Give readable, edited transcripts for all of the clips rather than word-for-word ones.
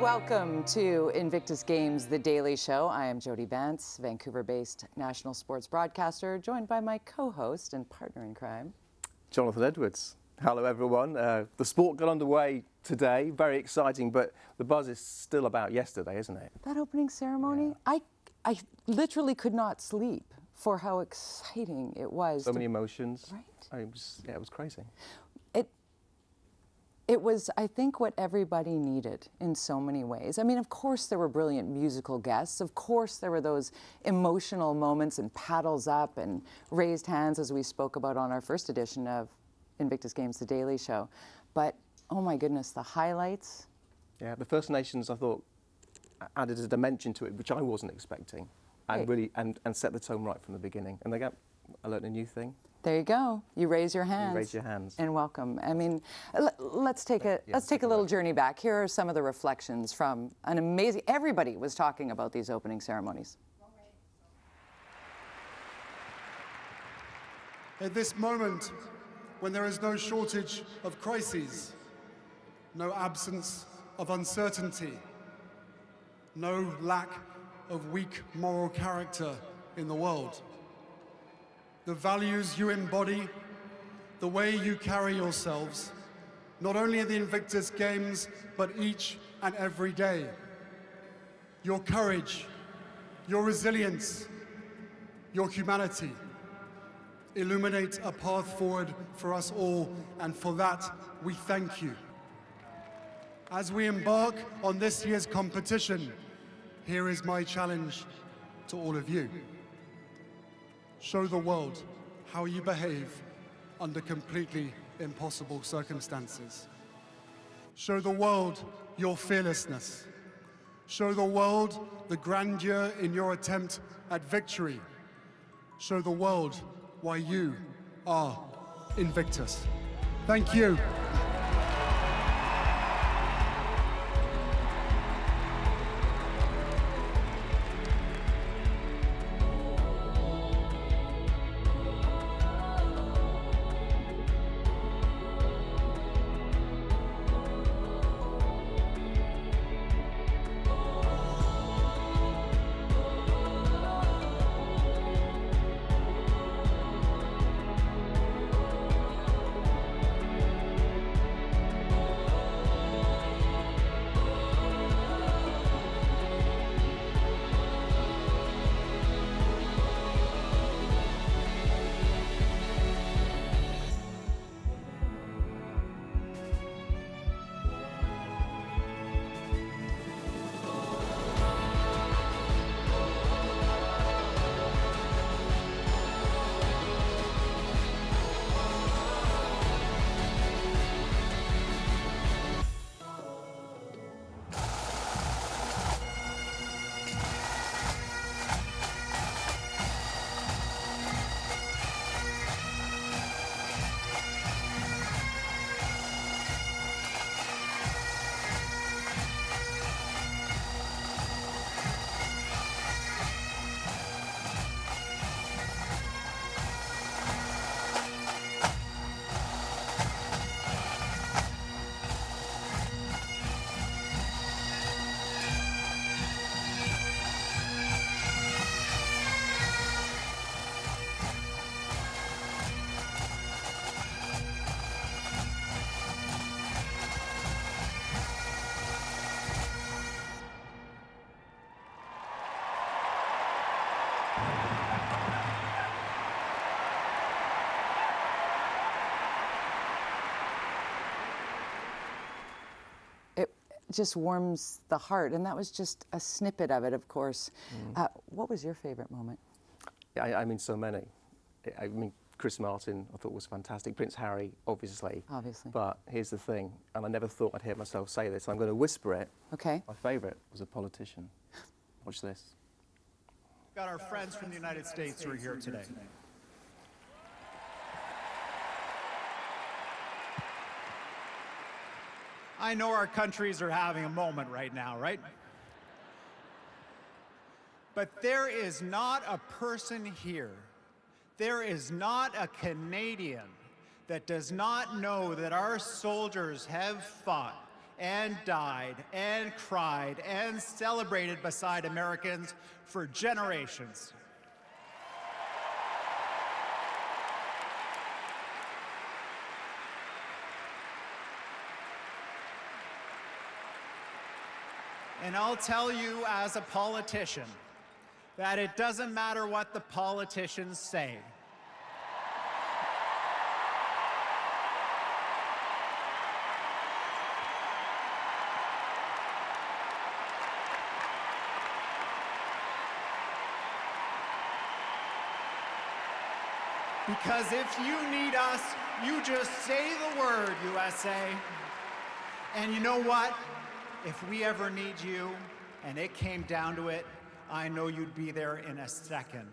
Welcome to Invictus Games, The Daily Show. I am Jody Vance, Vancouver-based national sports broadcaster, joined by my co-host and partner in crime, Jonathan Edwards. Hello, everyone. The sport got underway today. Very exciting, but the buzz is still about yesterday, isn't it? that opening ceremony. Yeah. I literally could not sleep for how exciting it was. So many emotions. Right? It was crazy. It was, I think, what everybody needed in so many ways. I mean, of course, there were brilliant musical guests. Of course, there were those emotional moments and paddles up and raised hands, as we spoke about on our first edition of Invictus Games, The Daily Show. But, oh my goodness, the highlights. Yeah, the First Nations, I thought, added a dimension to it, which I wasn't expecting, and really and set the tone right from the beginning. And I learned a new thing. There you go. You raise your hands. You raise your hands. And welcome. I mean, let's take a little journey back. Here are some of the reflections from an amazing. Everybody was talking about these opening ceremonies. At this moment, when there is no shortage of crises, no absence of uncertainty, no lack of weak moral character in the world, the values you embody, the way you carry yourselves, not only at the Invictus Games, but each and every day. Your courage, your resilience, your humanity illuminate a path forward for us all, and for that, we thank you. As we embark on this year's competition, here is my challenge to all of you. Show the world how you behave under completely impossible circumstances. Show the world your fearlessness. Show the world the grandeur in your attempt at victory. Show the world why you are Invictus. Thank you. Just warms the heart, and that was just a snippet of it, of course. What was your favorite moment? I mean, so many. I mean, Chris Martin, I thought was fantastic. Prince Harry, obviously. But here's the thing, and I never thought I'd hear myself say this. I'm going to whisper it. Okay. My favorite was a politician. Watch this. We've got our friends from the United States who are here today. I know our countries are having a moment right now, right? But there is not a person here, there is not a Canadian that does not know that our soldiers have fought and died and cried and celebrated beside Americans for generations. And I'll tell you as a politician that it doesn't matter what the politicians say. Because if you need us, you just say the word, USA. And you know what? If we ever need you, and it came down to it, I know you'd be there in a second.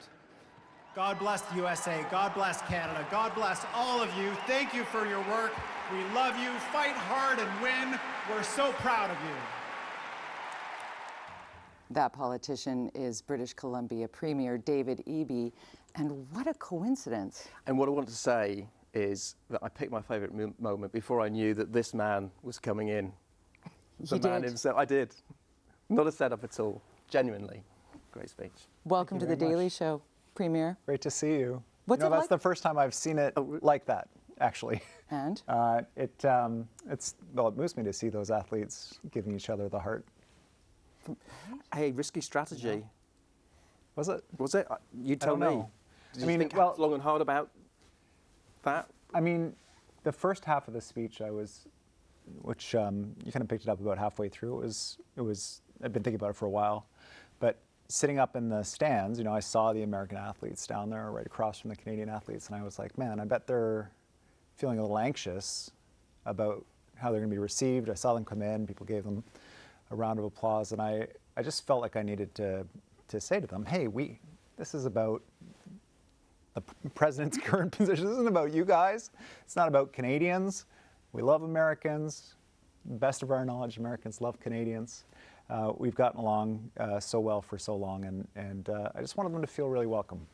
God bless the USA. God bless Canada. God bless all of you. Thank you for your work. We love you. Fight hard and win. We're so proud of you. That politician is British Columbia Premier David Eby, and what a coincidence. And what I want to say is that I picked my favourite moment before I knew that this man was coming in. The man himself. I did. Not a setup at all. Genuinely. Great speech. Welcome to the Daily Show, Premier. Great to see you. What's it that's like? the first time I've seen it like that, actually. And? It moves me to see those athletes giving each other the heart. Hey, risky strategy. Was it? Was it? You tell me. Did you think long and hard about that? I mean, the first half of the speech which you kind of picked it up about halfway through. I'd been thinking about it for a while, but sitting up in the stands, I saw the American athletes down there right across from the Canadian athletes, and I was like, man, I bet they're feeling a little anxious about how they're going to be received. I saw them come in, people gave them a round of applause, and I just felt like I needed to say to them, hey, this is about the president's current position. This isn't about you guys. It's not about Canadians. We love Americans. Best of our knowledge, Americans love Canadians. We've gotten along so well for so long, and I just wanted them to feel really welcome.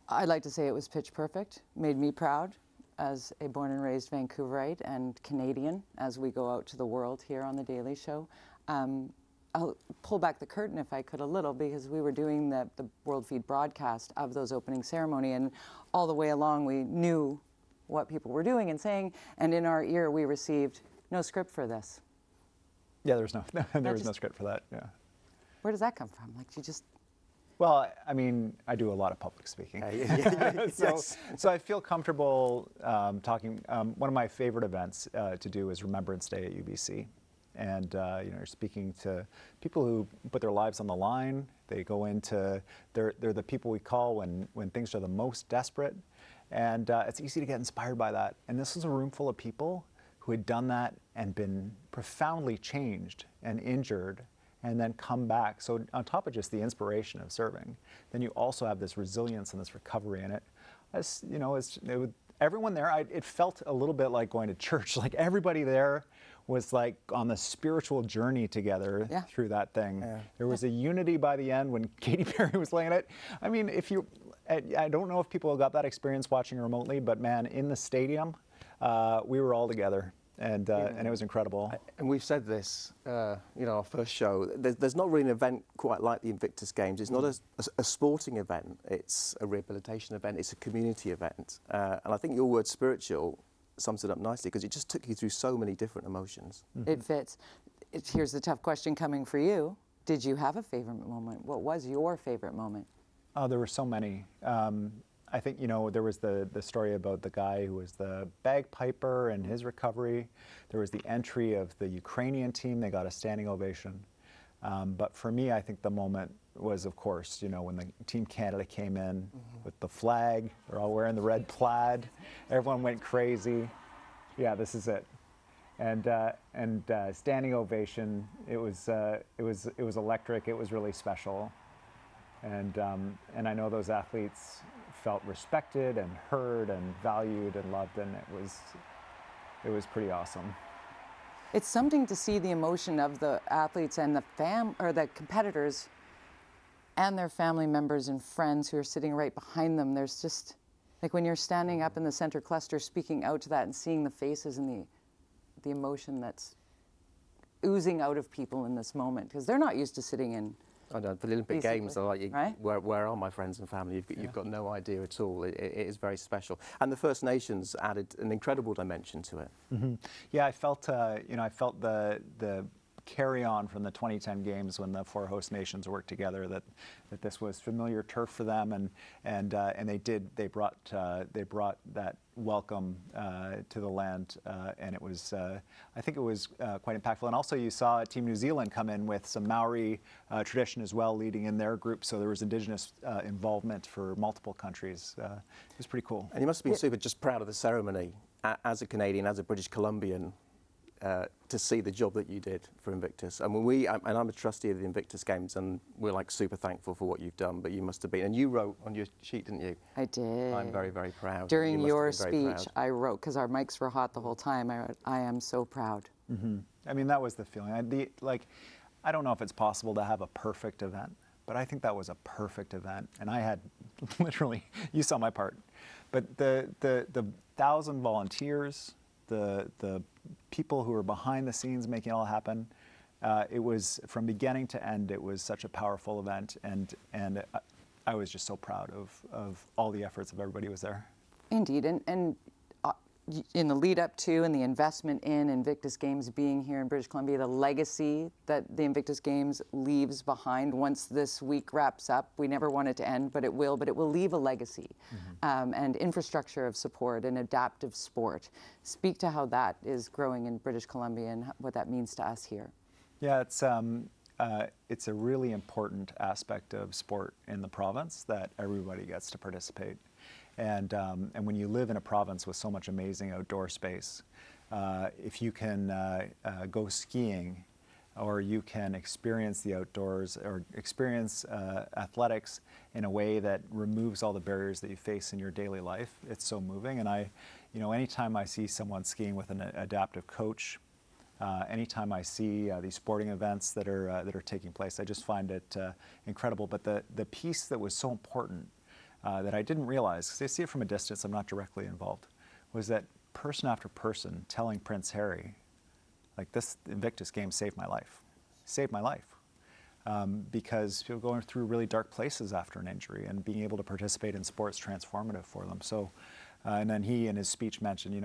I'd like to say it was pitch perfect. Made me proud as a born and raised Vancouverite and Canadian as we go out to the world here on The Daily Show. I'll pull back the curtain if I could a little, because we were doing the World Feed broadcast of those opening ceremony, and all the way along we knew what people were doing and saying, and in our ear we received no script for this. Yeah, there was no script for that. Yeah. Where does that come from? Like, you just. Well, I mean, I do a lot of public speaking, so I feel comfortable talking. One of my favorite events to do is Remembrance Day at UBC, and you're speaking to people who put their lives on the line. They go into they're the people we call when things are the most desperate. And it's easy to get inspired by that. And this was a room full of people who had done that and been profoundly changed and injured and then come back. So on top of just the inspiration of serving, then you also have this resilience and this recovery in it. Everyone there, it felt a little bit like going to church. Like everybody there was like on the spiritual journey together through that thing. Yeah. There was a unity by the end when Katy Perry was laying it. I mean, I don't know if people got that experience watching remotely, but man, in the stadium, we were all together, and it was incredible. And we've said this, our first show. There's not really an event quite like the Invictus Games. It's not a sporting event. It's a rehabilitation event. It's a community event. And I think your word "spiritual" sums it up nicely, because it just took you through so many different emotions. Mm-hmm. It fits. Here's the tough question coming for you. Did you have a favorite moment? What was your favorite moment? Oh, there were so many. I think, there was the story about the guy who was the bagpiper and his recovery. There was the entry of the Ukrainian team. They got a standing ovation. But for me, I think the moment was, of course, when the Team Canada came in with the flag. They're all wearing the red plaid. Everyone went crazy. Yeah, this is it. And standing ovation. It was electric. It was really special. And I know those athletes felt respected and heard and valued and loved, and it was pretty awesome. It's something to see the emotion of the athletes and the competitors and their family members and friends who are sitting right behind them. There's just, like when you're standing up in the center cluster speaking out to that and seeing the faces and the emotion that's oozing out of people in this moment, because they're not used to sitting in. I know, the Olympic Basically, Games are like, right? where are my friends and family? You've got no idea at all. It is very special. And the First Nations added an incredible dimension to it. Mm-hmm. Yeah, I felt, I felt the carry on from the 2010 games when the 4 host nations worked together, that this was familiar turf for them, and they brought that welcome to the land, and it was, I think it was quite impactful. And also you saw Team New Zealand come in with some Maori tradition as well, leading in their group, so there was Indigenous involvement for multiple countries. It was pretty cool. And you must have been super just proud of the ceremony as a Canadian, as a British Columbian, to see the job that you did for Invictus. And and I'm a trustee of the Invictus Games, and we're like super thankful for what you've done, but you must have been, and you wrote on your sheet, didn't you? I did. I'm very, very proud. During You your must have been very speech, proud. I wrote, because our mics were hot the whole time, I wrote, I am so proud. Mm-hmm. I mean, that was the feeling. I don't know if it's possible to have a perfect event, but I think that was a perfect event. And I had literally, you saw my part, but the 1,000 volunteers, the people who were behind the scenes making it all happen, it was, from beginning to end, it was such a powerful event, and I was just so proud of all the efforts of everybody who was there. Indeed, and in the lead up to and the investment in Invictus Games being here in British Columbia, the legacy that the Invictus Games leaves behind once this week wraps up. We never want it to end, but it will leave a legacy, and infrastructure of support and adaptive sport. Speak to how that is growing in British Columbia and what that means to us here. Yeah, it's a really important aspect of sport in the province that everybody gets to participate. And when you live in a province with so much amazing outdoor space, if you can go skiing, or you can experience the outdoors, or experience athletics in a way that removes all the barriers that you face in your daily life, it's so moving. And anytime I see someone skiing with an adaptive coach, anytime I see these sporting events that are taking place, I just find it incredible. But the piece that was so important, that I didn't realize, because I see it from a distance, I'm not directly involved, was that person after person telling Prince Harry, like, this Invictus game saved my life. Saved my life. Because people going through really dark places after an injury, and being able to participate in sports transformative for them. So, and then he in his speech mentioned,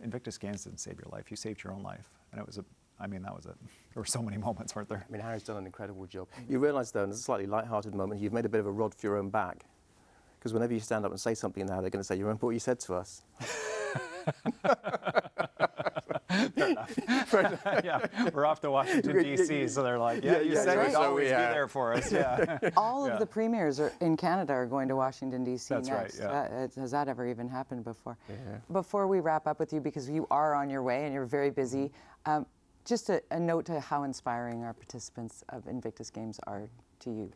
Invictus Games didn't save your life, you saved your own life. And it was that was it. There were so many moments, weren't there? I mean, Harry's done an incredible job. You realise, though, and it's a slightly light-hearted moment, you've made a bit of a rod for your own back. Because whenever you stand up and say something now, they're going to say, you remember what you said to us? Fair enough. Yeah, we're off to Washington, D.C., so they're like, you said you'd always be there for us. Yeah. All of the premiers in Canada are going to Washington, D.C. That's next. right, yeah. Has that ever even happened before? Yeah. Before we wrap up with you, because you are on your way and you're very busy, just a note to how inspiring our participants of Invictus Games are to you.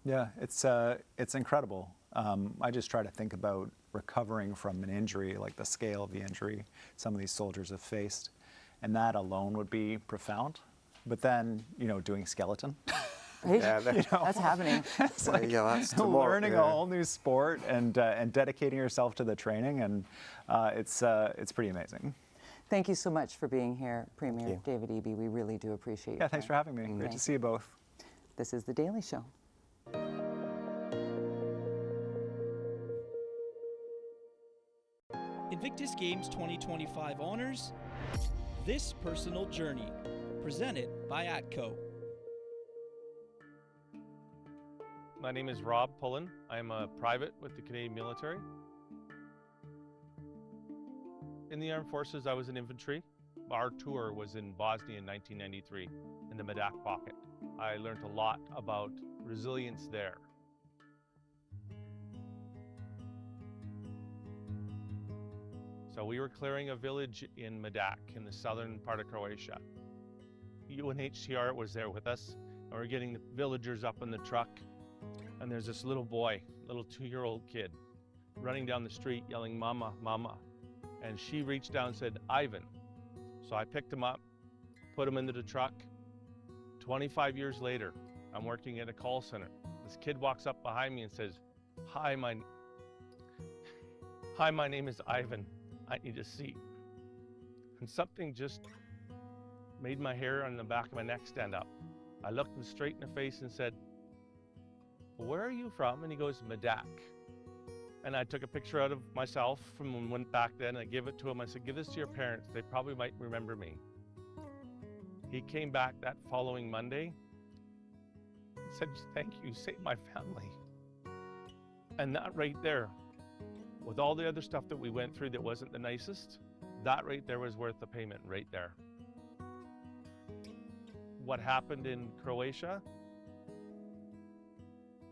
Yeah, it's incredible. I just try to think about recovering from an injury, like the scale of the injury some of these soldiers have faced, and that alone would be profound. But then, doing skeleton. Right? Yeah, that's happening. It's like that's learning a whole new sport and dedicating yourself to the training, and it's pretty amazing. Thank you so much for being here, Premier David Eby. We really do appreciate it. Yeah, thanks for having me. Great to see you both. This is The Daily Show. Invictus Games 2025 honors This Personal Journey, presented by ATCO. My name is Rob Pullen. I am a private with the Canadian military. In the armed forces, I was in infantry. Our tour was in Bosnia in 1993, in the Medak pocket. I learned a lot about resilience there. So we were clearing a village in Medak, in the southern part of Croatia. UNHCR was there with us, and we're getting the villagers up in the truck, and there's this little boy, little 2-year-old kid, running down the street yelling, "Mama, Mama." And she reached down and said, "Ivan." So I picked him up, put him into the truck. 25 years later, I'm working at a call center. This kid walks up behind me and says, Hi, my name is Ivan. I need a seat." And something just made my hair on the back of my neck stand up. I looked him straight in the face and said, "Where are you from?" And he goes, "Medak." And I took a picture out of myself from when we went back then, and I gave it to him. I said, "Give this to your parents. They probably might remember me." He came back that following Monday and said, "Thank you, you saved my family." And that right there, with all the other stuff that we went through that wasn't the nicest, that right there was worth the payment right there. What happened in Croatia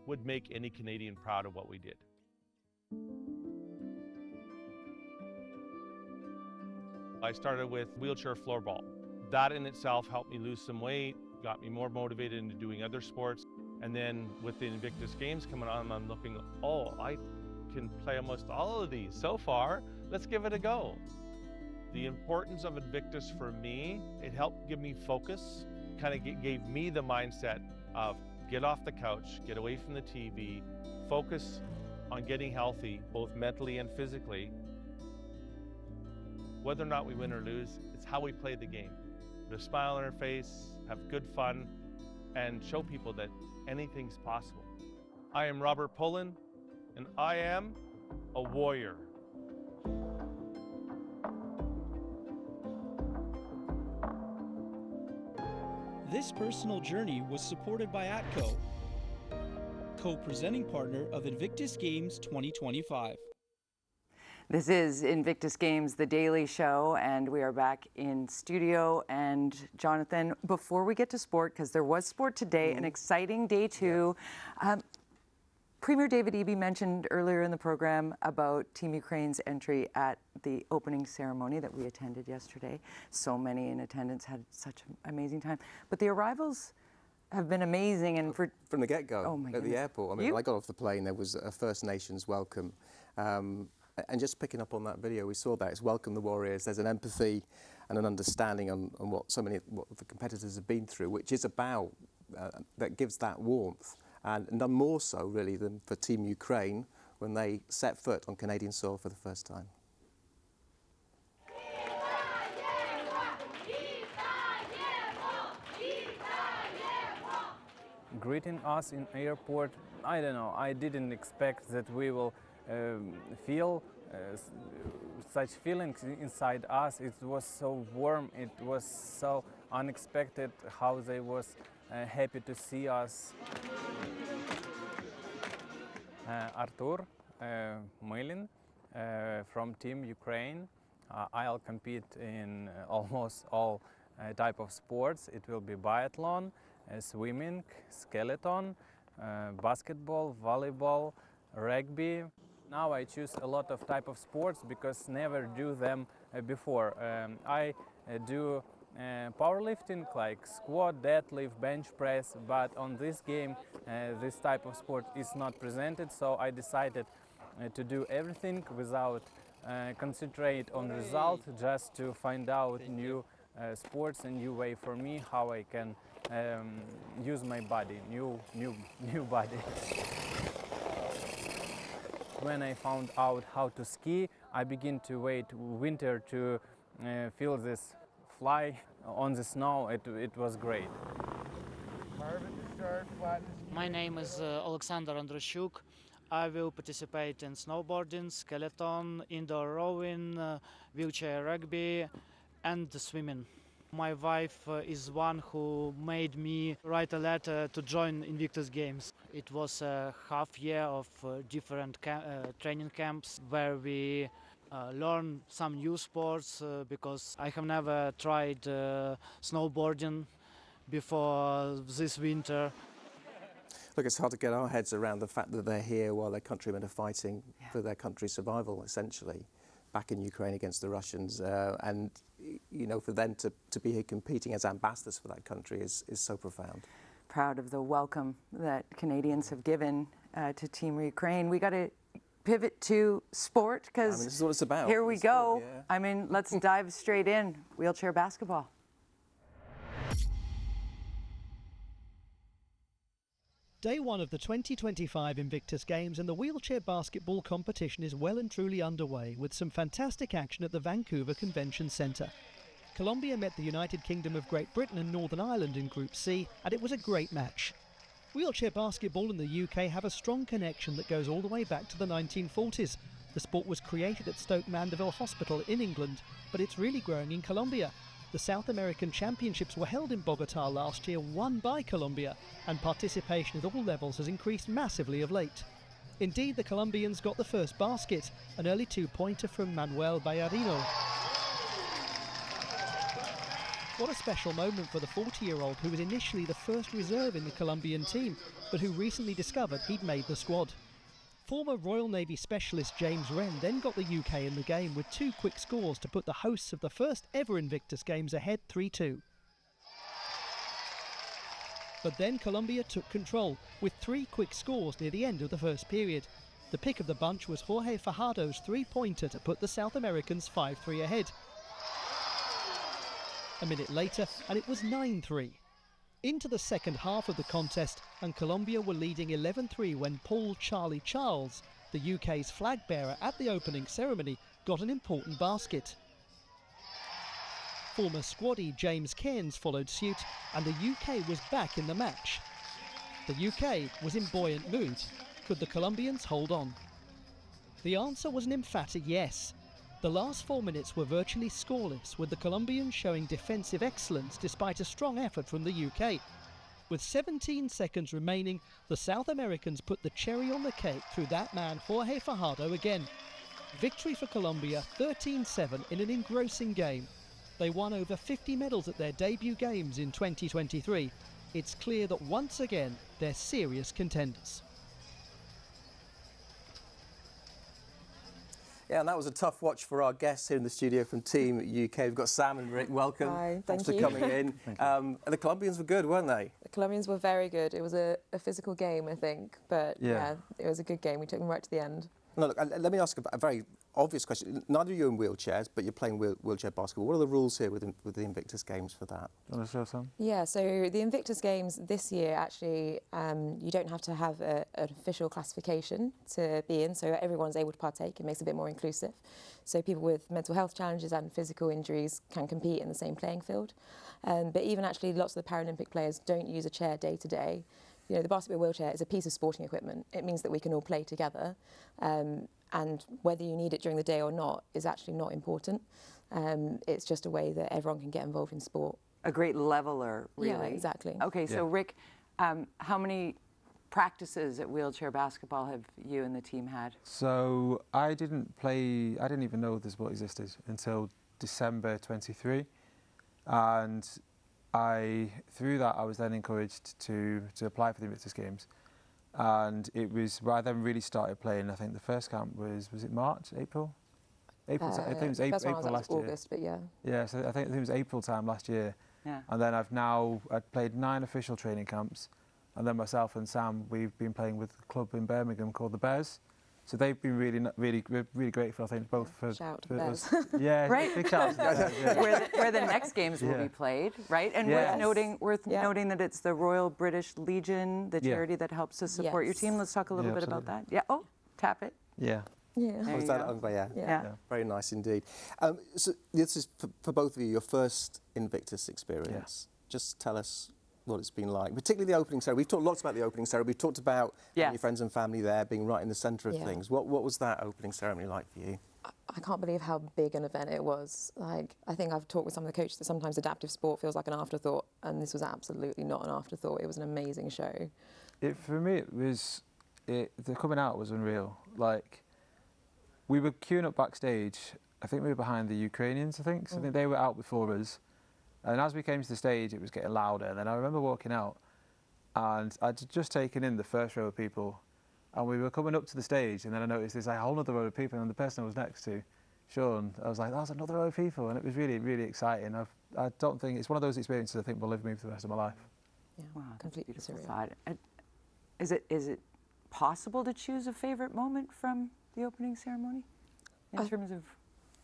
would make any Canadian proud of what we did. I started with wheelchair floorball. That in itself helped me lose some weight, got me more motivated into doing other sports. And then with the Invictus Games coming on, I'm looking, oh, I can play almost all of these so far. Let's give it a go. The importance of Invictus for me, it helped give me focus, kind of gave me the mindset of get off the couch, get away from the TV, focus on getting healthy, both mentally and physically. Whether or not we win or lose, it's how we play the game. Put a smile on our face, have good fun, and show people that anything's possible. I am Robert Pullen, and I am a warrior. This personal journey was supported by ATCO, co-presenting partner of Invictus Games 2025. This is Invictus Games, the daily show, and we are back in studio. And Jonathan, before we get to sport, because there was sport today, an exciting day too. Yeah. Premier David Eby mentioned earlier in the program about Team Ukraine's entry at the opening ceremony that we attended yesterday. So many in attendance, had such an amazing time. But the arrivals have been amazing, and from the get-go at the airport. I mean, when I got off the plane, there was a First Nations welcome. And just picking up on that video, we saw that it's welcome the warriors. There's an empathy and an understanding on what what the competitors have been through, which is about, that gives that warmth. And none more so, really, than for Team Ukraine when they set foot on Canadian soil for the first time. Greeting us in airport, I don't know, I didn't expect that we will feel such feelings inside us. It was so warm, it was so unexpected how they was happy to see us. Artur Milin from Team Ukraine. I'll compete in almost all type of sports. It will be biathlon, swimming, skeleton, basketball, volleyball, rugby. Now I choose a lot of type of sports because never do them before. I do powerlifting like squat, deadlift, bench press, but on this game this type of sport is not presented, so I decided to do everything without concentrate on result, just to find out new sports and new way for me how I can use my body, new body. When I found out how to ski, I begin to wait winter to feel this fly on the snow. It was great. My name is Alexander Androshuk. I will participate in snowboarding, skeleton, indoor rowing, wheelchair rugby, and swimming. My wife is one who made me write a letter to join Invictus Games. It was a half year of different training camps where we learn some new sports because I have never tried snowboarding before this winter. Look, it's hard to get our heads around the fact that they're here while their countrymen are fighting for their country's survival, essentially, back in Ukraine against the Russians. And, you know, for them to be here competing as ambassadors for that country is so profound. Proud of the welcome that Canadians have given to Team Ukraine. We got to pivot to sport because this is what it's about. Here we go. Sport, yeah. I mean, let's dive straight in. Wheelchair basketball. Day one of the 2025 Invictus Games and the wheelchair basketball competition is well and truly underway with some fantastic action at the Vancouver Convention Centre. Colombia met the United Kingdom of Great Britain and Northern Ireland in Group C, and it was a great match. Wheelchair basketball in the UK have a strong connection that goes all the way back to the 1940s. The sport was created at Stoke Mandeville Hospital in England, but it's really growing in Colombia. The South American Championships were held in Bogota last year, won by Colombia, and participation at all levels has increased massively of late. Indeed, the Colombians got the first basket, an early two-pointer from Manuel Ballarino. What a special moment for the 40-year-old who was initially the first reserve in the Colombian team, but who recently discovered he'd made the squad. Former Royal Navy specialist James Wren then got the UK in the game with 2 quick scores to put the hosts of the first ever Invictus Games ahead 3-2. But then Colombia took control with 3 quick scores near the end of the first period. The pick of the bunch was Jorge Fajardo's 3-pointer to put the South Americans 5-3 ahead. A minute later, and it was 9-3. Into the second half of the contest, and Colombia were leading 11-3 when Paul Charlie Charles, the UK's flag bearer at the opening ceremony, got an important basket. Former squaddie James Cairns followed suit, and the UK was back in the match. The UK was in buoyant mood. Could the Colombians hold on? The answer was an emphatic yes. The last 4 minutes were virtually scoreless, with the Colombians showing defensive excellence despite a strong effort from the UK. With 17 seconds remaining, the South Americans put the cherry on the cake through that man Jorge Fajardo again. Victory for Colombia, 13-7 in an engrossing game. They won over 50 medals at their debut games in 2023. It's clear that once again they're serious contenders. Yeah, and that was a tough watch for our guests here in the studio from Team UK. We've got Sam and Rick. Welcome. Hi, Thanks thank for you. coming in. The Colombians were good, weren't they? The Colombians were very good. It was a physical game, I think, but yeah, it was a good game. We took them right to the end. No, look, let me ask a very obvious question. Neither of you are in wheelchairs, but you're playing wheelchair basketball. What are the rules here with the Invictus Games for that? You want to show some? Yeah, so the Invictus Games this year, actually, you don't have to have an official classification to be in, so everyone's able to partake. It makes it a bit more inclusive. So people with mental health challenges and physical injuries can compete in the same playing field. But even actually lots of the Paralympic players don't use a chair day to day. You know, the basketball wheelchair is a piece of sporting equipment. It means that we can all play together. And whether you need it during the day or not is actually not important. It's just a way that everyone can get involved in sport. A great leveler, really. Yeah, exactly. Okay, so Rick, how many practices at wheelchair basketball have you and the team had? So I didn't even know this sport existed until December 23. And through that, I was then encouraged to apply for the Invictus Games. And it was where I then really started playing. I think the first camp was it March, April? I think it was April last year. August, but yeah. Yeah, so I think it was April time last year. Yeah. And then I'd played 9 official training camps. And then myself and Sam, we've been playing with a club in Birmingham called the Bears. So they've been really grateful, I think, both for... Shout to us. Bears. Yeah, right. Big shout. Yeah. Where the next games will be played, right? And worth noting that it's the Royal British Legion, the charity that helps to support your team. Let's talk a little bit about that. Yeah. Oh, tap it. Yeah. Yeah. Yeah. Very nice indeed. So this is for both of you your first Invictus experience. Just tell us what it's been like, particularly the opening ceremony. We've talked lots about the opening ceremony. We've talked about your friends and family there being right in the centre of things. What was that opening ceremony like for you? I can't believe how big an event it was. Like, I think I've talked with some of the coaches that sometimes adaptive sport feels like an afterthought, and this was absolutely not an afterthought. It was an amazing show. For me, the coming out was unreal. Like, we were queuing up backstage. I think we were behind the Ukrainians, I think. So I think they were out before us. And as we came to the stage, it was getting louder. And then I remember walking out, and I'd just taken in the first row of people, and we were coming up to the stage, and then I noticed there's like a whole other row of people, and the person I was next to, Sean, I was like, that's another row of people, and it was really, really exciting. I don't think, it's one of those experiences I think will live with me for the rest of my life. Yeah, wow, completely surreal. Is it possible to choose a favourite moment from the opening ceremony in terms of...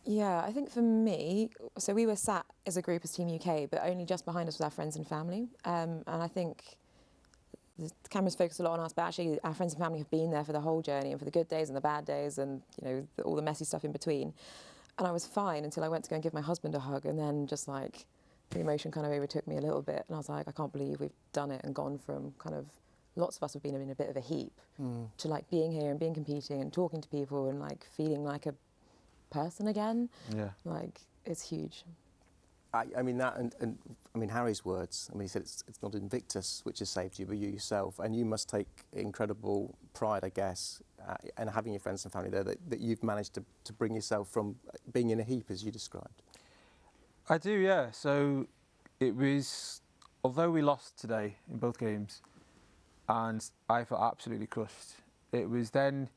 Yeah, I think for me, so we were sat as a group as Team UK, but only just behind us was our friends and family. And I think the cameras focus a lot on us, but actually our friends and family have been there for the whole journey and for the good days and the bad days and, you know, all the messy stuff in between. And I was fine until I went to go and give my husband a hug, and then just like the emotion kind of overtook me a little bit, and I was like, I can't believe we've done it and gone from kind of, lots of us have been in a bit of a heap to like being here and being competing and talking to people and like feeling like a person again. Yeah. Like, it's huge. I mean that, and I mean Harry's words. I mean, he said it's not Invictus which has saved you, but you yourself, and you must take incredible pride, I guess, and having your friends and family there, that you've managed to bring yourself from being in a heap, as you described. I do, yeah. So it was, although we lost today in both games, and I felt absolutely crushed. It was then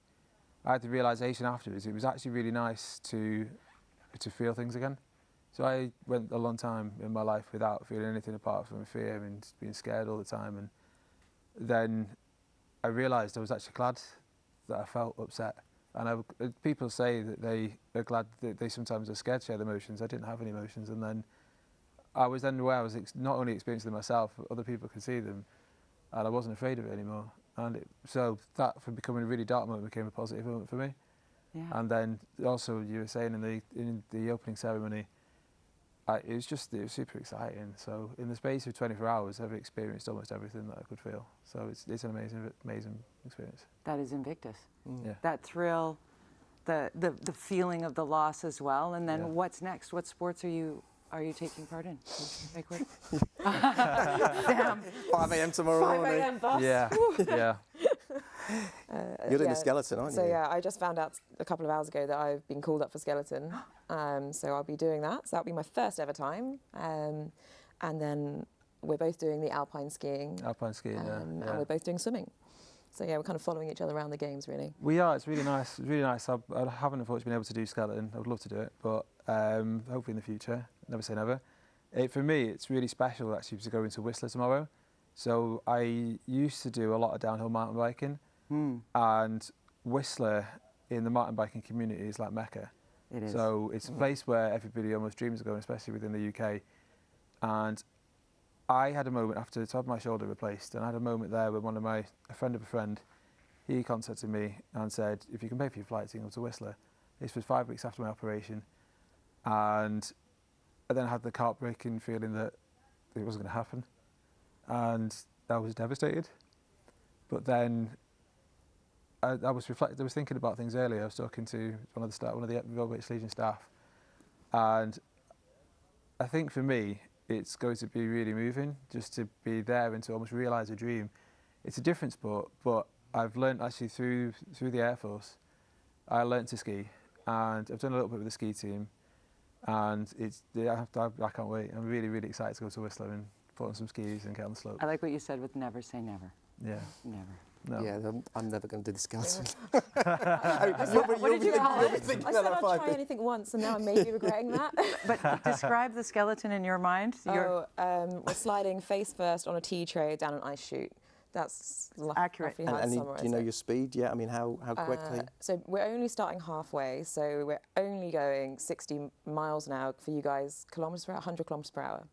I had the realisation afterwards. It was actually really nice to feel things again. So I went a long time in my life without feeling anything apart from fear and being scared all the time. And then I realised I was actually glad that I felt upset. And people say that they are glad that they sometimes are scared to share their emotions. I didn't have any emotions. And then I was then aware I was not only experiencing them myself, but other people could see them. And I wasn't afraid of it anymore. And so that, from becoming a really dark moment, became a positive moment for me. Yeah. And then also, you were saying in the opening ceremony, it was super exciting. So in the space of 24 hours, I've experienced almost everything that I could feel. So it's an amazing experience. That is Invictus. Yeah. That thrill, the feeling of the loss as well. And then what's next? What sports are you taking part in? Damn. 5 a.m. tomorrow morning. 5 a.m. bus. Yeah, yeah. You're doing a skeleton, aren't you? So yeah, I just found out a couple of hours ago that I've been called up for skeleton. So I'll be doing that. So that'll be my first ever time. And then we're both doing the alpine skiing. Alpine skiing, And we're both doing swimming. So yeah, we're kind of following each other around the games, really. We are. It's really nice. It's really nice. I haven't unfortunately been able to do skeleton. I would love to do it, but hopefully in the future. Never say never. For me, it's really special actually to go into Whistler tomorrow. So I used to do a lot of downhill mountain biking, and Whistler in the mountain biking community is like Mecca. It is. So it's a place where everybody almost dreams of going, especially within the UK. And I had a moment after to have my shoulder replaced, and I had a moment there with a friend of a friend. He contacted me and said, if you can pay for your flights, you can go to Whistler. This was 5 weeks after my operation. And I then had the heartbreaking feeling that it wasn't going to happen. And I was devastated. But then I was thinking about things earlier. I was talking to one of the Royal British Legion staff. And I think for me, it's going to be really moving just to be there and to almost realise a dream. It's a different sport, but I've learned actually through the Air Force, I learned to ski, and I've done a little bit with the ski team, and I can't wait. I'm really, really excited to go to Whistler and put on some skis and get on the slope. I like what you said with never say never. Yeah. Never. No. Yeah, I'm never going to do the skeleton. What did you call it? I said I'd try anything once, and now I'm maybe regretting that. But describe the skeleton in your mind. We're sliding face first on a tea tray down an ice chute. That's accurate. And do you know your speed? Yeah, I mean, how quickly? So we're only starting halfway, so we're only going 60 miles an hour for you guys, kilometres per hour, 100 kilometres per hour.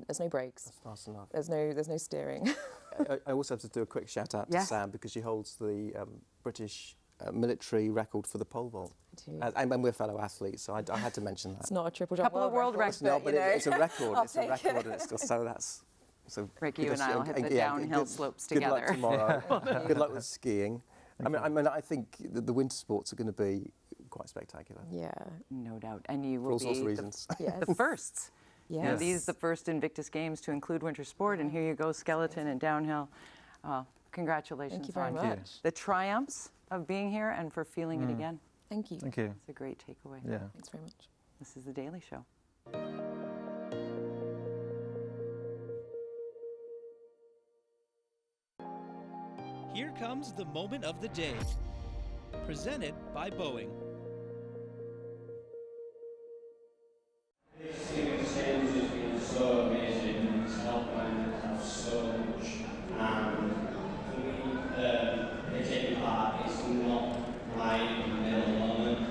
There's no brakes. That's fast enough. There's no steering. I also have to do a quick shout out to Sam, because she holds the British military record for the pole vault. And we're fellow athletes, so I had to mention that. It's not a triple jump. Couple of world records, but it's a record. It's a record, and it's still so that's. So Rick, you and I will hit the downhill slopes together. Good luck tomorrow. Good luck with skiing. I think the winter sports are going to be quite spectacular. Yeah, no doubt. And you will for all sorts of reasons. The firsts. Yes. You know, these are the first Invictus Games to include winter sport, and here you go, skeleton and downhill. Congratulations. Thank you very much. The triumphs of being here and for feeling it again. Thank you. Thank you. It's a great takeaway. Yeah. Thanks very much. This is The Daily Show. Here comes the moment of the day, presented by Boeing. This Invictus Games has been so amazing. It's helped my life so much, and for me, taking part is not my middle moment.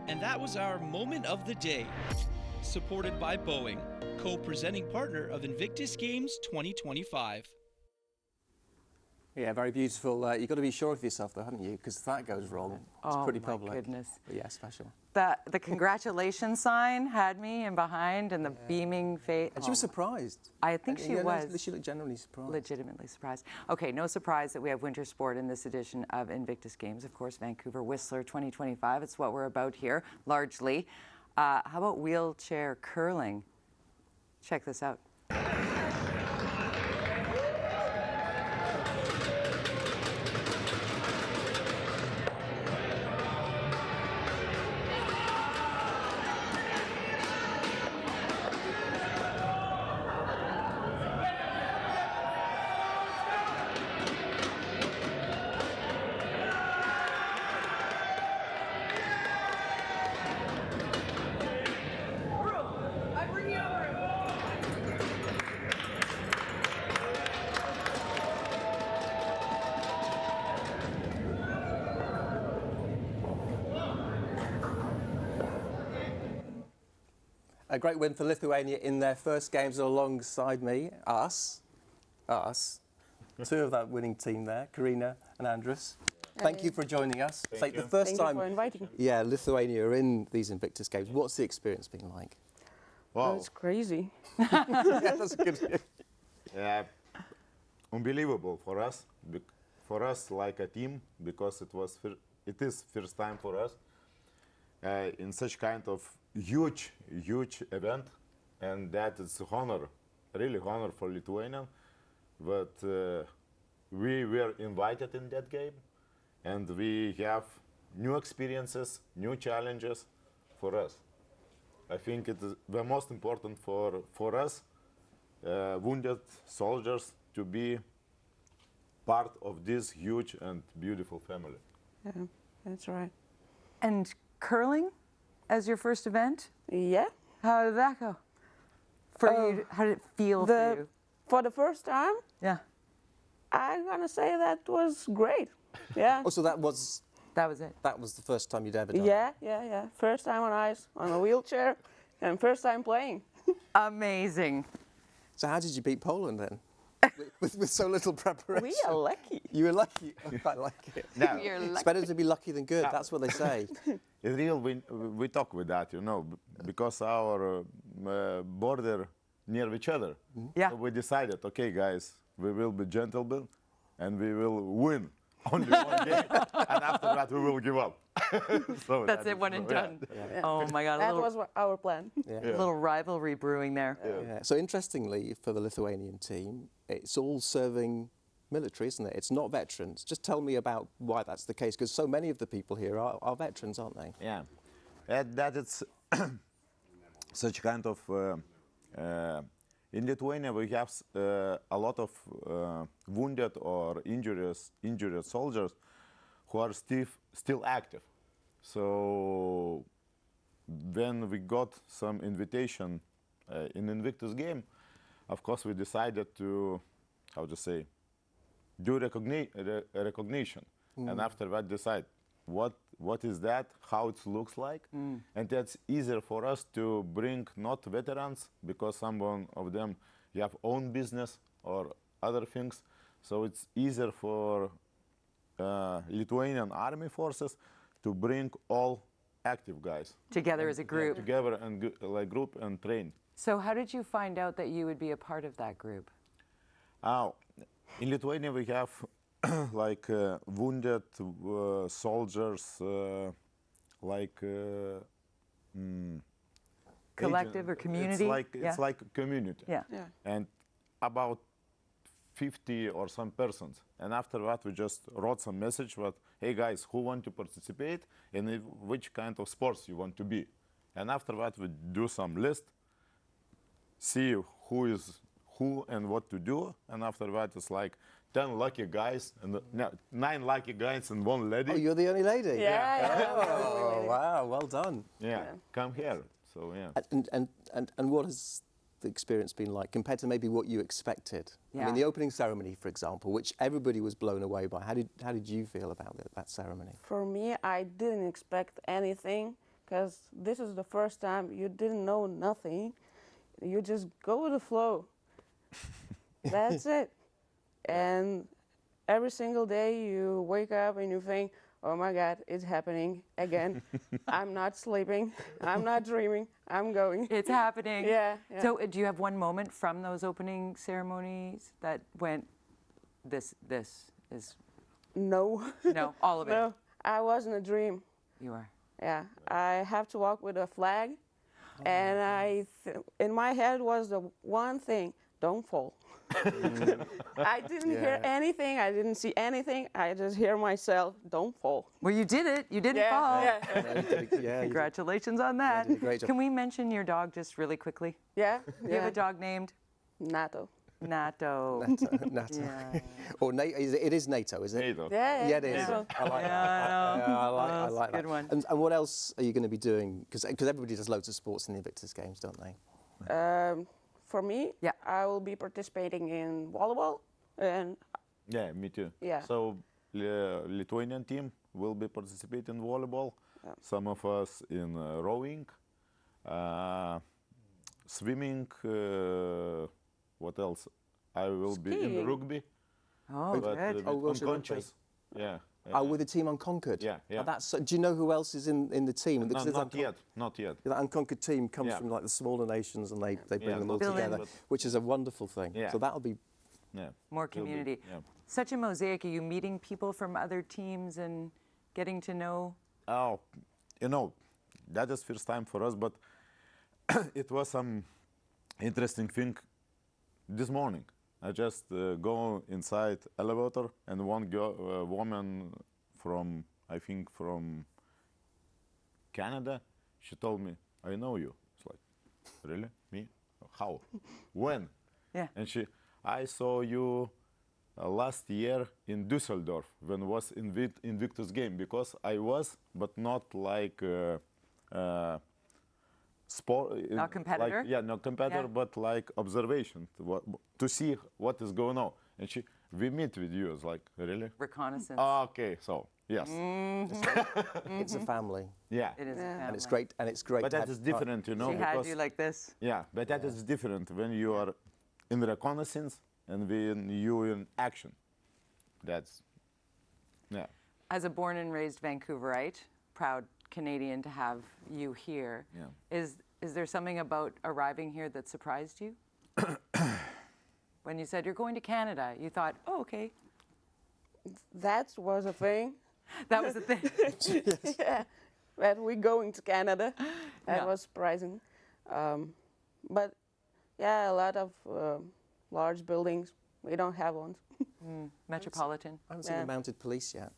And that was our moment of the day, supported by Boeing, co-presenting partner of Invictus Games 2025. Yeah, very beautiful. You've got to be sure of yourself, though, haven't you? Because if that goes wrong, it's pretty public. Oh, my goodness. But yeah, special. The congratulations sign had me in behind, and the beaming face. And she was surprised. I think she was. She looked genuinely surprised. Legitimately surprised. Okay, no surprise that we have winter sport in this edition of Invictus Games. Of course, Vancouver Whistler 2025. It's what we're about here, largely. How about wheelchair curling? Check this out. A great win for Lithuania in their first games alongside me, us. Two of that winning team there, Karina and Andrus. Thank you for joining us. Thank you. The first Thank time, you for inviting me. Yeah, Lithuania are in these Invictus Games. What's the experience been like? Wow. It's crazy. Yeah, that's good. Yeah, unbelievable for us. For us, like a team, because it is first time for us in such kind of huge event, and that is honor, really honor for Lithuania. But we were invited in that game, and we have new experiences, new challenges for us. I think it is the most important for us, wounded soldiers, to be part of this huge and beautiful family. Yeah, that's right. And curling as your first event? Yeah. How did that go? For you, how did it feel for you? For the first time? Yeah. I'm gonna say that was great. Yeah. Oh, so that was it. That was the first time you'd ever done it? Yeah. First time on ice, on a wheelchair, and first time playing. Amazing. So how did you beat Poland then? with so little preparation? We are lucky. You were lucky? I like it. No. It's better to be lucky than good, that's what they say. In real, we talk with that, you know, because our border near each other. Yeah. So we decided, okay, guys, we will be gentlemen, and we will win only one game, and after that we will give up. So that's it, one and done. Yeah. Oh my God. That was our plan. A little rivalry brewing there. Yeah. So interestingly, for the Lithuanian team, it's all serving military, isn't it? It's not veterans. Just tell me about why that's the case, because so many of the people here are veterans, aren't they? Yeah, that it's such kind of. In Lithuania, we have a lot of wounded or injured soldiers who are still active. So when we got some invitation in Invictus game, of course we decided to, how to say, do recognition, and after that decide what is that, how it looks like, and that's easier for us to bring not veterans, because some of them have own business or other things, so it's easier for Lithuanian army forces to bring all active guys together as a group. Together and like group and train. So how did you find out that you would be a part of that group? In Lithuania we have like wounded soldiers, like collective or community. It's like a community. Yeah. And about 50 or some persons. And after that, we just wrote some message that, hey guys, who want to participate and which kind of sports you want to be. And after that, we do some list, see who is who and what to do. And after that, it's like 10 lucky guys and 9 lucky guys and 1 lady. Oh, you're the only lady? Yeah. Oh, wow, well done. Yeah, come here. So yeah. And what has the experience been like compared to maybe what you expected? Yeah. I mean, the opening ceremony, for example, which everybody was blown away by. How did you feel about that ceremony? For me, I didn't expect anything because this is the first time you didn't know nothing. You just go with the flow. That's it. And every single day you wake up and you think, oh my God, it's happening again. I'm not sleeping. I'm not dreaming. I'm going. It's happening. Yeah. So do you have one moment from those opening ceremonies that went, this is... No. No, all of it? No, I was in a dream. You are? Yeah. I have to walk with a flag. And in my head was the one thing, don't fall. I didn't hear anything. I didn't see anything. I just hear myself, don't fall. Well, you did it. You didn't fall. Yeah. Congratulations on that. You did a great job. Can we mention your dog just really quickly? Yeah. You have a dog named? Nato. Nato. NATO. Yeah. Or NATO, it is NATO, is it? NATO. Yeah, Yeah, it is. NATO. I like that. I like that. Good one. And what else are you going to be doing? Because everybody does loads of sports in the Invictus Games, don't they? For me, I will be participating in volleyball and Yeah, me too. Yeah. So Lithuanian team will be participating in volleyball. Yeah. Some of us in rowing, swimming. What else? I will be in Skiing. rugby. Oh, but, good. with unconscious. Yeah. Oh, with the team Unconquered? Yeah, yeah. Oh, that's, do you know who else is in the team? Because there's Not yet. That Unconquered team comes Yeah. from like the smaller nations and they bring them all Fill in. together, which is a wonderful thing. Yeah. So that'll be... Yeah. More Will be, community. yeah. Such a mosaic. Are you meeting people from other teams and getting to know? Oh, that is first time for us, but it was some interesting thing this morning. I just go inside elevator and one woman from, I think from Canada, she told me, I know you. It's like, really? Me? How? When? Yeah. And I saw you last year in Düsseldorf when was Invictus Game, because I was, but not like sport. Not competitor? Not competitor, but like observation to see what is going on. And we meet with you. It's like, really? Reconnaissance. Okay, so yes. It's a family. Yeah. It is a family. And it's great. And it's great. But that is different, She because had you like this? yeah, but that is different when you are in reconnaissance and when you in action. That's, yeah. As a born and raised Vancouverite, proud Canadian to have you here. Yeah. Is there something about arriving here that surprised you? When you said you're going to Canada, you thought, oh, okay. that was a thing. That was the thing. Yeah, that we're going to Canada. That Yeah. was surprising. But yeah, a lot of large buildings. We don't have one. Metropolitan. I haven't seen the mounted police yet.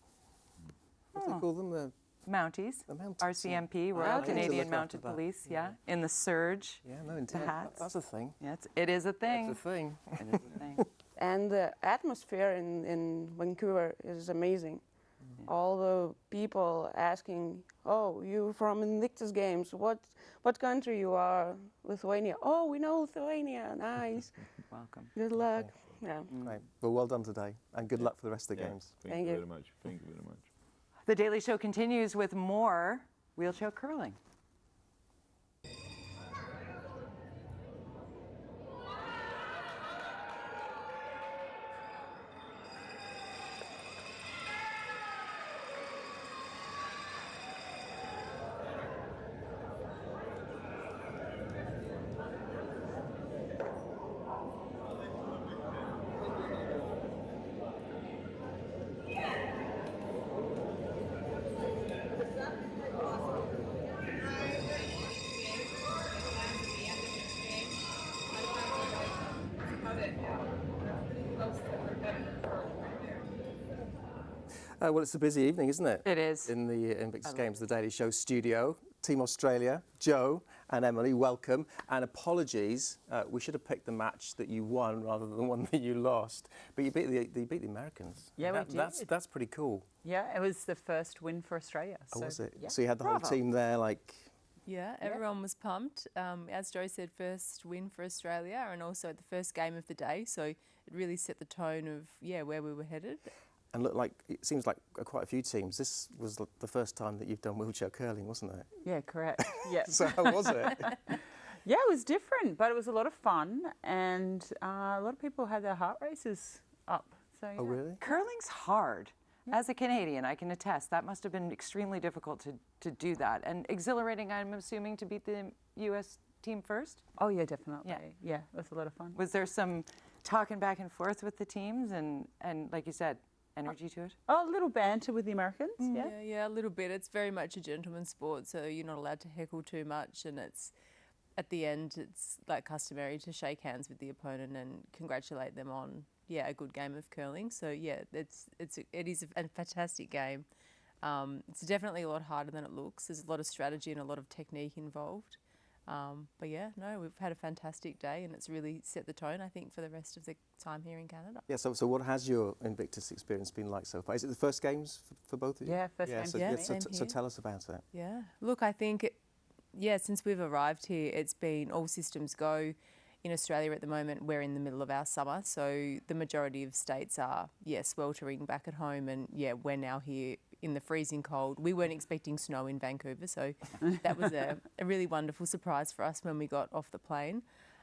What do they call them? The Mounties. The Mounties, RCMP, yeah. Royal I need to Canadian look after Mounted that. Police, yeah. In the surge. Yeah, no, the hats. that's a thing. Yeah, it is a thing. That's a thing. It is a thing. And the atmosphere in Vancouver is amazing. All the people asking, oh, you from Invictus Games, what country you are? Lithuania. Oh, we know Lithuania, nice. Welcome. Good luck. Yeah. Great. Well, well done today, and good luck for the rest of the games. Thank you very much. Thank you very much. The Daily Show continues with more wheelchair curling. Well, it's a busy evening, isn't it? It is. In the Invictus Games, the Daily Show studio. Team Australia, Joe and Emily, welcome. And apologies, we should have picked the match that you won rather than the one that you lost. But you beat the Americans. Yeah, we did. That's pretty cool. Yeah, it was the first win for Australia. Oh, was it? Yeah. So you had the whole team there, like... Yeah, everyone was pumped. As Joe said, first win for Australia and also the first game of the day. So it really set the tone of, where we were headed. and look like, it seems like quite a few teams. This was the first time that you've done wheelchair curling, wasn't it? Yeah, correct. Yeah. So how was it? Yeah, it was different, but it was a lot of fun, and a lot of people had their heart races up. So, yeah. Oh, really? Curling's hard. As a Canadian, I can attest that must have been extremely difficult to do that, and exhilarating, I'm assuming, to beat the U.S. team first? Oh, yeah, definitely. Yeah, it was a lot of fun. Was there some talking back and forth with the teams and like you said, energy to it? Oh, a little banter with the Americans, yeah. Yeah, a little bit. It's very much a gentleman's sport, so you're not allowed to heckle too much, and it's at the end, it's like customary to shake hands with the opponent and congratulate them on, a good game of curling. So yeah, it is a fantastic game. It's definitely a lot harder than it looks. There's a lot of strategy and a lot of technique involved. But yeah, no, we've had a fantastic day, and it's really set the tone, I think, for the rest of the time here in Canada. Yeah, so what has your Invictus experience been like so far? Is it the first games for both of you? Yeah, first games. So tell us about it. Yeah, look, I think, since we've arrived here, it's been all systems go. In Australia at the moment, we're in the middle of our summer, so the majority of states are, sweltering back at home, and we're now here in the freezing cold. We weren't expecting snow in Vancouver, so that was a really wonderful surprise for us when we got off the plane.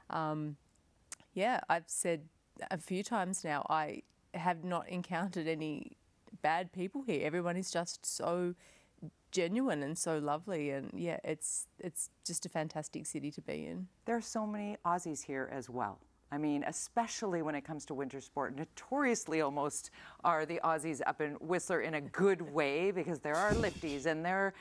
I've said a few times now, I have not encountered any bad people here. Everyone is just so genuine and so lovely, and it's just a fantastic city to be in. There are so many Aussies here as well. I mean, especially when it comes to winter sport, notoriously almost are the Aussies up in Whistler in a good way, because there are lifties and they're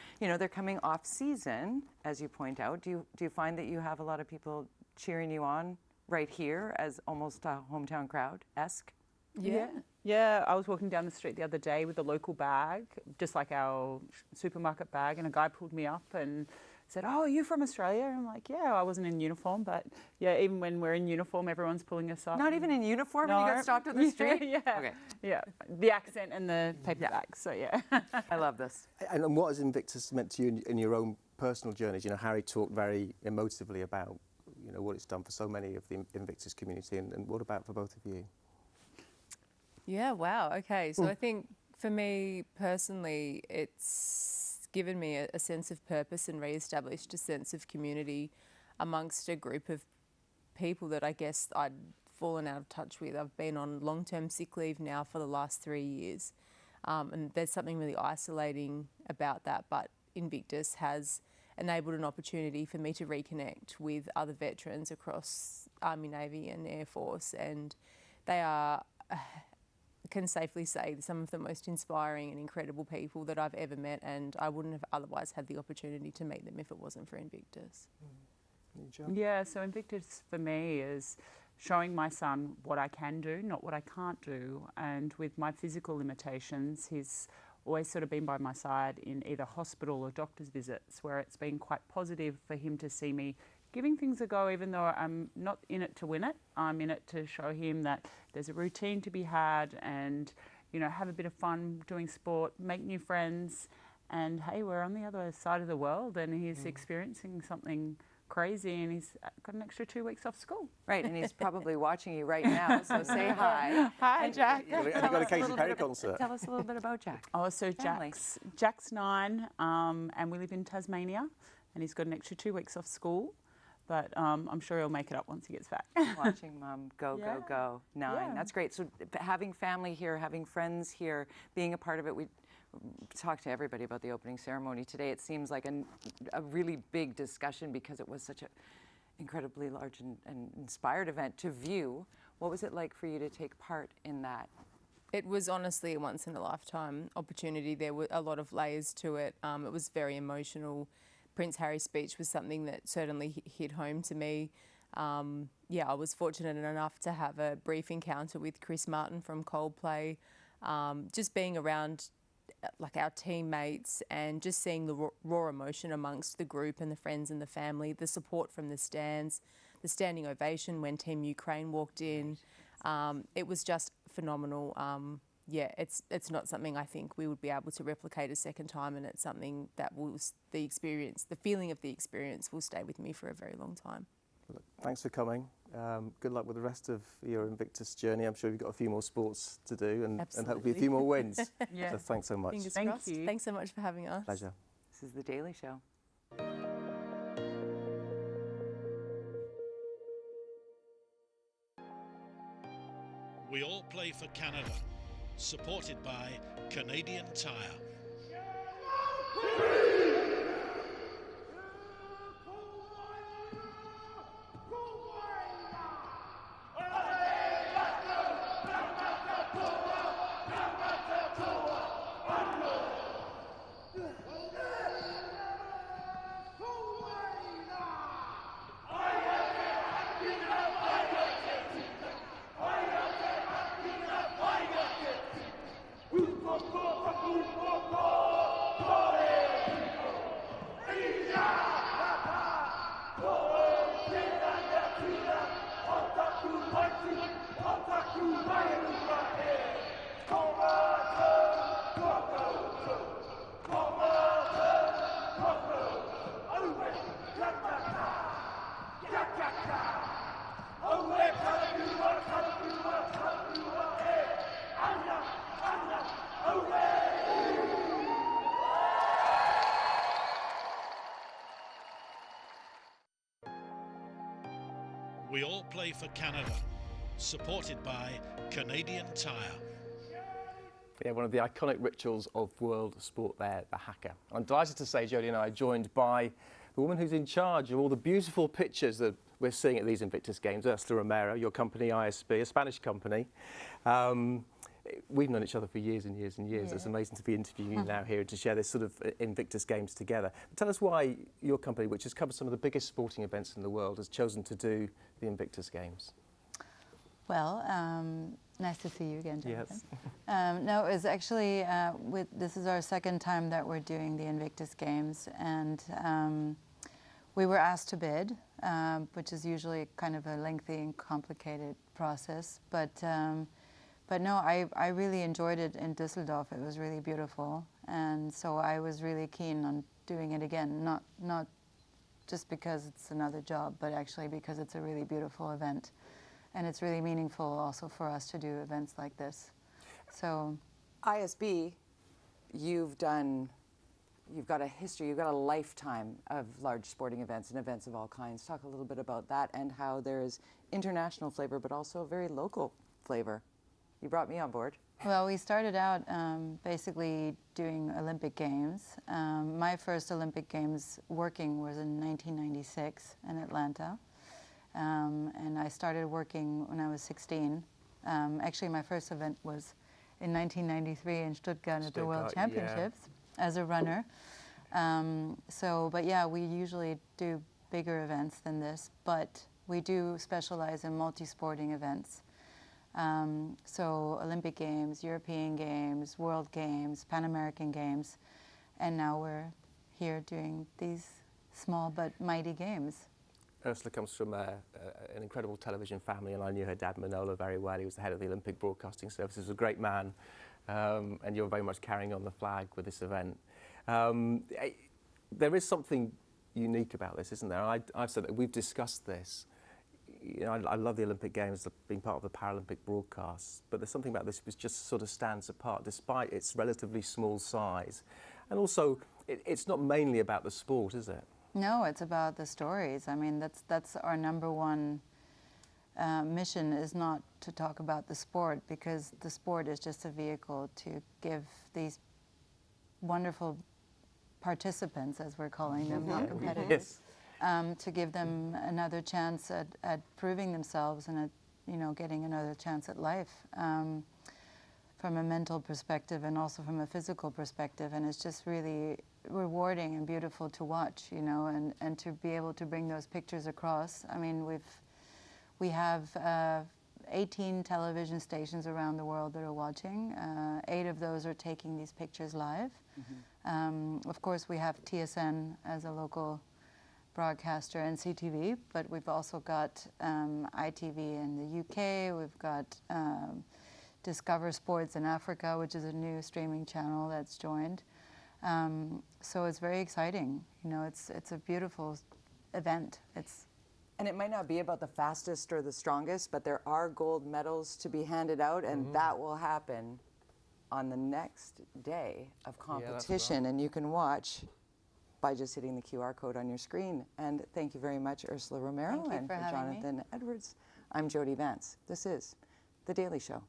coming off season, as you point out. Do you find that you have a lot of people cheering you on right here as almost a hometown crowd-esque? Yeah, I was walking down the street the other day with a local bag, just like our supermarket bag, and a guy pulled me up and said, "Oh, are you from Australia?" And I'm like, "Yeah, I wasn't in uniform, but even when we're in uniform, everyone's pulling us up." Not even in uniform when you got stopped at the street? Yeah, the accent and the paper bag, so yeah. I love this. And what has Invictus meant to you in your own personal journeys? Harry talked very emotively about, what it's done for so many of the Invictus community, and what about for both of you? Yeah, wow. Okay, so I think for me personally, it's given me a sense of purpose and re-established a sense of community amongst a group of people that I guess I'd fallen out of touch with. I've been on long-term sick leave now for the last 3 years, and there's something really isolating about that, but Invictus has enabled an opportunity for me to reconnect with other veterans across Army, Navy and Air Force, and they are, can safely say, some of the most inspiring and incredible people that I've ever met, and I wouldn't have otherwise had the opportunity to meet them if it wasn't for Invictus. Yeah, so Invictus for me is showing my son what I can do, not what I can't do, and with my physical limitations, he's always sort of been by my side in either hospital or doctor's visits, where it's been quite positive for him to see me giving things a go, even though I'm not in it to win it. I'm in it to show him that there's a routine to be had, and have a bit of fun doing sport, make new friends, and hey, we're on the other side of the world, and he's experiencing something crazy, and he's got an extra 2 weeks off school. Right, and he's probably watching you right now, so say hi. Hi, Jack. Have you got a Katy Perry concert? Tell us a little bit about Jack. Oh, so Jack's 9, and we live in Tasmania, and he's got an extra 2 weeks off school, but I'm sure he'll make it up once he gets back. Watching Mum go, 9. Yeah. That's great. So having family here, having friends here, being a part of it, we talked to everybody about the opening ceremony today. It seems like a really big discussion because it was such an incredibly large and inspired event to view. What was it like for you to take part in that? It was honestly a once-in-a-lifetime opportunity. There were a lot of layers to it. It was very emotional. Prince Harry's speech was something that certainly hit home to me. I was fortunate enough to have a brief encounter with Chris Martin from Coldplay. Just being around like our teammates and just seeing the raw emotion amongst the group and the friends and the family, the support from the stands, the standing ovation when Team Ukraine walked in. It was just phenomenal. It's not something I think we would be able to replicate a second time, and it's something that the feeling of the experience will stay with me for a very long time. Look, thanks for coming. Good luck with the rest of your Invictus journey. I'm sure you've got a few more sports to do and hopefully a Absolutely. few more wins. Yeah. So thanks so much. Fingers Thank crossed. you. Thanks so much for having us. Pleasure. This is The Daily Show. We all play for Canada, supported by Canadian Tire. We all play for Canada, supported by Canadian Tire. Yeah, one of the iconic rituals of world sport there, the haka. I'm delighted to say Jodie and I are joined by the woman who's in charge of all the beautiful pictures that we're seeing at these Invictus Games, Ursula Romero, your company, ISB, a Spanish company. We've known each other for years and years and years. Yeah. It's amazing to be interviewing you now here and to share this sort of Invictus Games together. Tell us why your company, which has covered some of the biggest sporting events in the world, has chosen to do the Invictus Games. Well, nice to see you again, Jonathan. Yes. No, it was actually, this is our second time that we're doing the Invictus Games, and we were asked to bid, which is usually kind of a lengthy and complicated process, but no, I really enjoyed it in Düsseldorf. It was really beautiful, and so I was really keen on doing it again, not just because it's another job, but actually because it's a really beautiful event. And it's really meaningful also for us to do events like this. So, ISB, you've got a history, you've got a lifetime of large sporting events and events of all kinds. Talk a little bit about that and how there's international flavor, but also a very local flavor. You brought me on board. well, we started out basically doing Olympic Games. My first Olympic Games working was in 1996 in Atlanta. And I started working when I was 16. Actually, my first event was in 1993 in Stuttgart at the World Championships as a runner. But yeah, we usually do bigger events than this, but we do specialize in multi-sporting events. So Olympic Games, European Games, World Games, Pan American Games, and now we're here doing these small but mighty games. Ursula comes from an incredible television family, and I knew her dad, Manolo, very well. He was the head of the Olympic Broadcasting Service. He was a great man, and you're very much carrying on the flag with this event. There is something unique about this, isn't there? I've said that we've discussed this. You know, I love the Olympic Games, being part of the Paralympic broadcasts, but there's something about this which just sort of stands apart, despite its relatively small size. And also, it's not mainly about the sport, is it? No, it's about the stories. I mean, that's our number one mission, is not to talk about the sport, because the sport is just a vehicle to give these wonderful participants, as we're calling them, not competitors, to give them another chance at proving themselves and at, getting another chance at life. From a mental perspective and also from a physical perspective, and it's just really rewarding and beautiful to watch, and to be able to bring those pictures across. I mean, we have 18 television stations around the world that are watching. 8 of those are taking these pictures live. Of course, we have TSN as a local broadcaster and CTV, but we've also got ITV in the UK. We've got Discover Sports in Africa, which is a new streaming channel that's joined. So it's very exciting. It's a beautiful event. And it might not be about the fastest or the strongest, but there are gold medals to be handed out, and that will happen on the next day of competition. And you can watch by just hitting the QR code on your screen. And thank you very much, Ursula Romero, and for Jonathan Edwards. I'm Jody Vance. This is The Daily Show.